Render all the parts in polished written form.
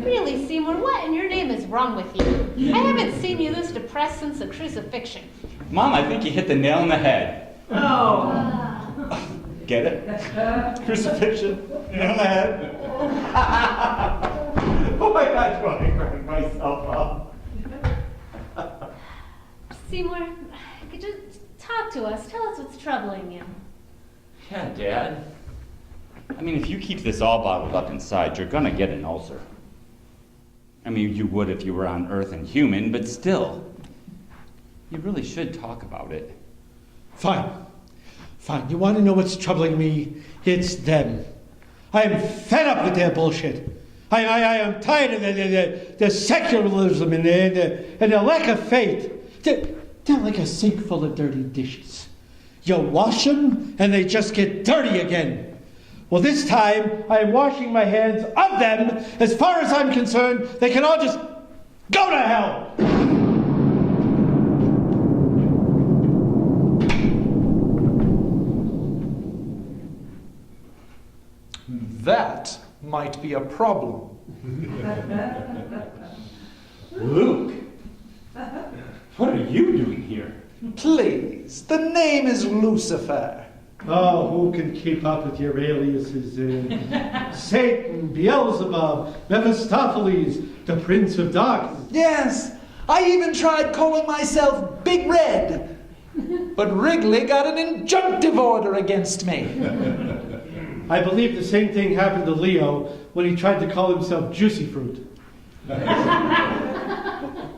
Really, Seymour, what in your name is wrong with you? I haven't seen you this depressed since the crucifixion. Mom, I think you hit the nail on the head. Oh. Get it? Crucifixion, nail on the head. Oh my gosh, why I cracked myself up. Seymour, could you talk to us? Tell us what's troubling you. Yeah, Dad. I mean, if you keep this all bottled up inside, you're gonna get an ulcer. I mean, you would if you were on Earth and human, but still, you really should talk about it. Fine. Fine. You want to know what's troubling me? It's them. I am fed up with their bullshit. I am tired of the secularism and the lack of faith. They're like a sink full of dirty dishes. You wash them, and they just get dirty again. Well, this time, I am washing my hands of them. As far as I'm concerned, they can all just go to hell. That might be a problem. Luke, what are you doing here? Please, the name is Lucifer. Oh, who can keep up with your aliases? Satan, Beelzebub, Mephistopheles, the Prince of Darkness. Yes, I even tried calling myself Big Red, but Wrigley got an injunctive order against me. I believe the same thing happened to Leo when he tried to call himself Juicy Fruit.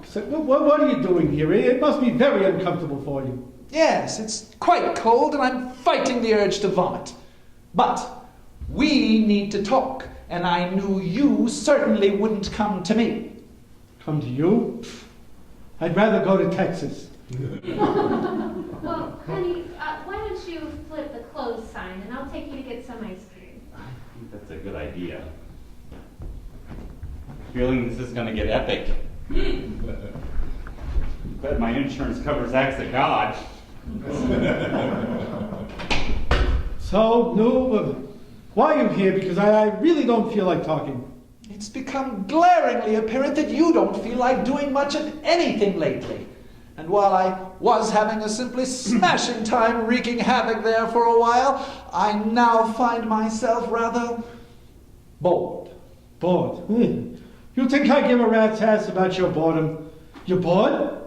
So, what are you doing here? It must be very uncomfortable for you. Yes, it's quite cold and I'm fighting the urge to vomit. But we need to talk, and I knew you certainly wouldn't come to me. Come to you? I'd rather go to Texas. Well, honey, why don't you flip the closed sign and I'll take you to get some ice cream. I think that's a good idea. Feeling this is gonna get epic. Bet my insurance covers acts of God. So, no, why are you here? Because I really don't feel like talking. It's become glaringly apparent that you don't feel like doing much of anything lately. And while I was having a simply smashing time wreaking havoc there for a while, I now find myself rather bored. Bored? You think I give a rat's ass about your boredom? You're bored?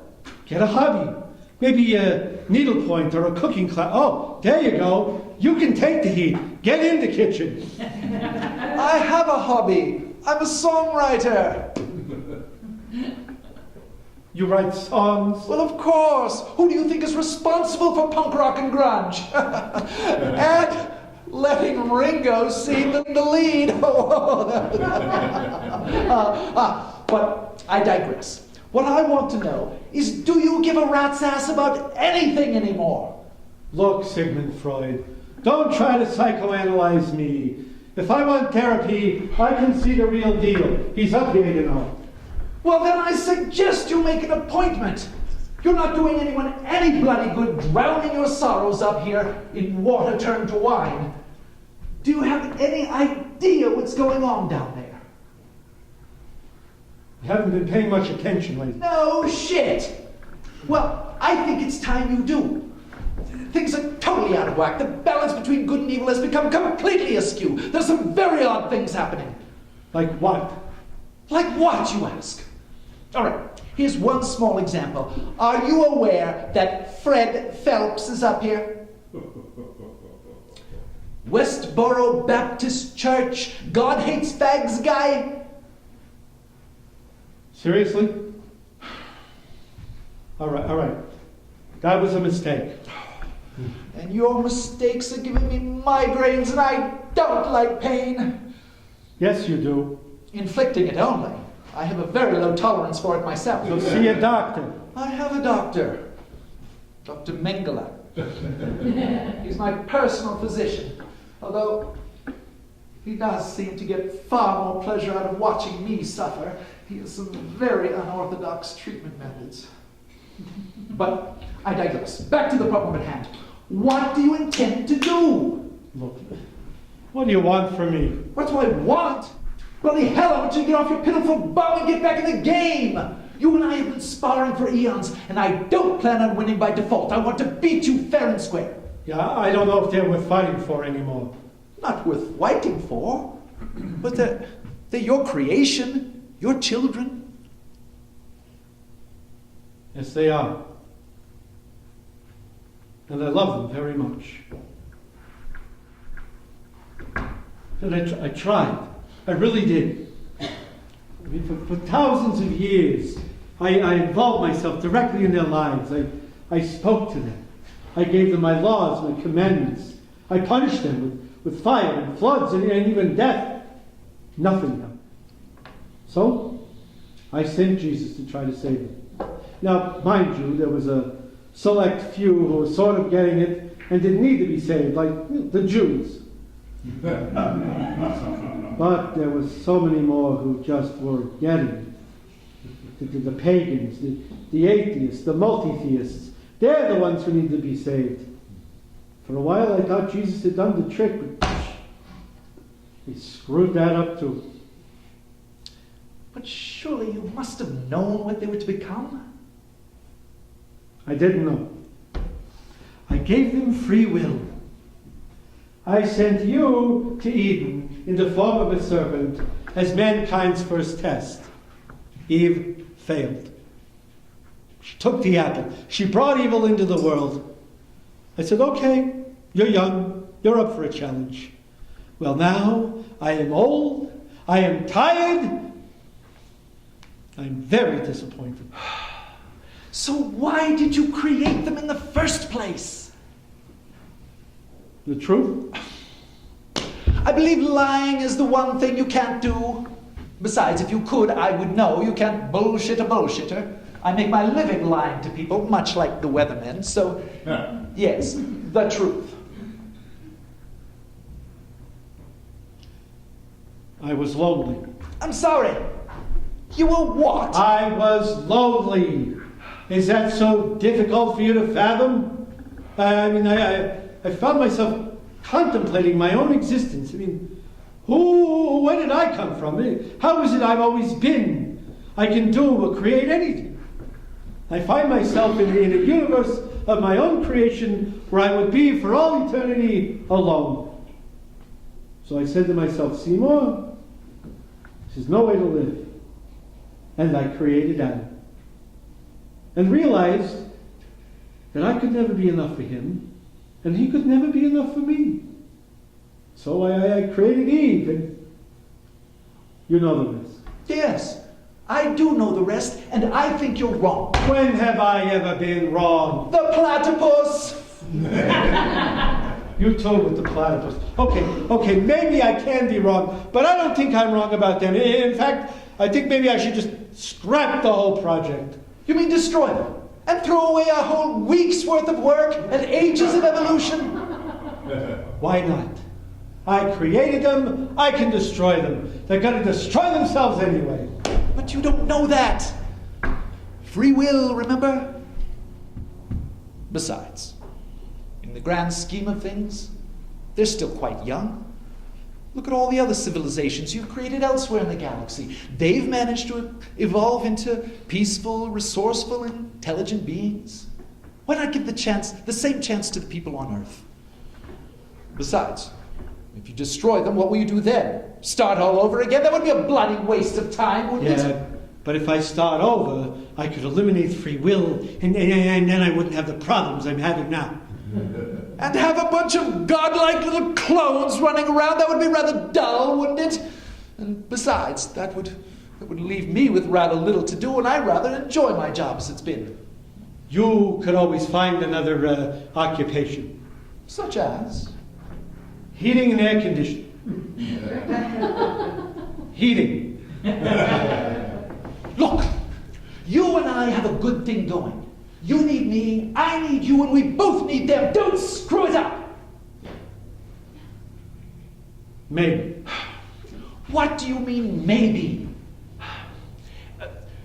Get a hobby. Maybe a needlepoint or a cooking class. Oh, there you go. You can take the heat. Get in the kitchen. I have a hobby. I'm a songwriter. You write songs? Well, of course. Who do you think is responsible for punk rock and grunge? And letting Ringo sing in the lead. But I digress. What I want to know is, do you give a rat's ass about anything anymore? Look, Sigmund Freud, don't try to psychoanalyze me. If I want therapy, I can see the real deal. He's up here, you know. Well, then I suggest you make an appointment. You're not doing anyone any bloody good drowning your sorrows up here in water turned to wine. Do you have any idea what's going on down there? You haven't been paying much attention lately. No shit. Well, I think it's time you do. Things are totally out of whack. The balance between good and evil has become completely askew. There's some very odd things happening. Like what? Like what, you ask? All right, here's one small example. Are you aware that Fred Phelps is up here? Westboro Baptist Church, God hates fags guy? Seriously? All right. That was a mistake. And your mistakes are giving me migraines, and I don't like pain. Yes, you do. Inflicting it only. I have a very low tolerance for it myself. So see a doctor. I have a doctor. Dr. Mengele. He's my personal physician. Although he does seem to get far more pleasure out of watching me suffer. He has some very unorthodox treatment methods. But I digress. Back to the problem at hand. What do you intend to do? Look, what do you want from me? What do I want? Bloody hell, I want you to get off your pitiful bum and get back in the game! You and I have been sparring for eons, and I don't plan on winning by default. I want to beat you fair and square. Yeah, I don't know if they're worth fighting for anymore. Not worth fighting for, but they're your creation, your children. Yes, they are. And I love them very much. And I tried. I really did. I mean, for thousands of years, I involved myself directly in their lives. I spoke to them. I gave them my laws, my commandments. I punished them with fire and floods and even death. Nothing happened. So, I sent Jesus to try to save them. Now, mind you, there was a select few who were sort of getting it and didn't need to be saved, like the Jews. But there was so many more who just were getting it. The pagans, the atheists, the multi-theists. They're the ones who need to be saved. For a while I thought Jesus had done the trick, but he screwed that up too. But surely you must have known what they were to become? I didn't know. I gave them free will. I sent you to Eden in the form of a serpent as mankind's first test. Eve failed. She took the apple. She brought evil into the world. I said, okay, you're young. You're up for a challenge. Well, now I am old. I am tired. I'm very disappointed. So why did you create them in the first place? The truth? I believe lying is the one thing you can't do. Besides, if you could, I would know. You can't bullshit a bullshitter. I make my living lying to people, much like the weathermen. So, yes, the truth. I was lonely. I'm sorry. You were what? I was lonely. Is that so difficult for you to fathom? I found myself contemplating my own existence. I mean, where did I come from? How is it I've always been? I can do or create anything. I find myself in a universe of my own creation where I would be for all eternity alone. So I said to myself, Seymour, this is no way to live. And I created Adam. And realized that I could never be enough for him, and he could never be enough for me. So I created Eve, and you know the rest. Yes, I do know the rest, and I think you're wrong. When have I ever been wrong? The platypus! You too with the platypus. Okay, maybe I can be wrong, but I don't think I'm wrong about them. In fact, I think maybe I should just scrap the whole project. You mean destroy them? And throw away a whole week's worth of work and ages of evolution? Why not? I created them, I can destroy them. They're going to destroy themselves anyway. But you don't know that. Free will, remember? Besides, in the grand scheme of things, they're still quite young. Look at all the other civilizations you've created elsewhere in the galaxy. They've managed to evolve into peaceful, resourceful, intelligent beings. Why not give the same chance to the people on Earth? Besides, if you destroy them, what will you do then? Start all over again? That would be a bloody waste of time, wouldn't it? Yeah, but if I start over, I could eliminate free will, and then I wouldn't have the problems I'm having now. And have a bunch of godlike little clones running around? That would be rather dull, wouldn't it? And besides, that would leave me with rather little to do, and I rather enjoy my job as it's been. You could always find another occupation. Such as? Heating and air conditioning. Heating. Look, you and I have a good thing going. You need me, I need you, and we both need them. Don't screw it up! Maybe. What do you mean, maybe?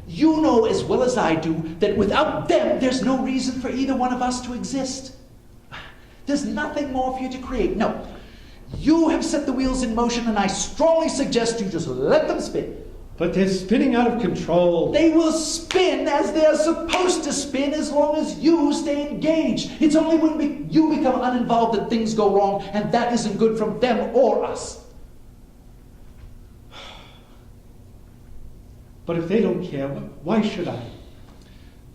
You know as well as I do that without them, there's no reason for either one of us to exist. There's nothing more for you to create. No. You have set the wheels in motion, and I strongly suggest you just let them spin. But they're spinning out of control. They will spin as they're supposed to spin as long as you stay engaged. It's only when you become uninvolved that things go wrong, and that isn't good from them or us. But if they don't care, why should I?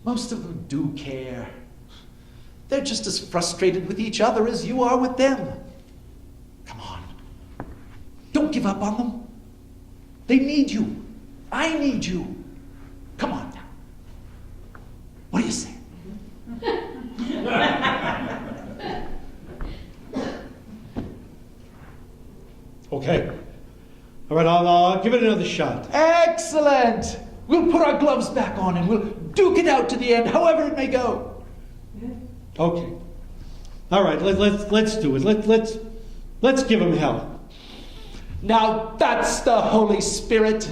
Most of them do care. They're just as frustrated with each other as you are with them. Come on. Don't give up on them. They need you. I need you. Come on now. What do you say? Okay. All right, I'll give it another shot. Excellent. We'll put our gloves back on and we'll duke it out to the end, however it may go. Okay. All right, let's do it. Let's give them hell. Now that's the Holy Spirit.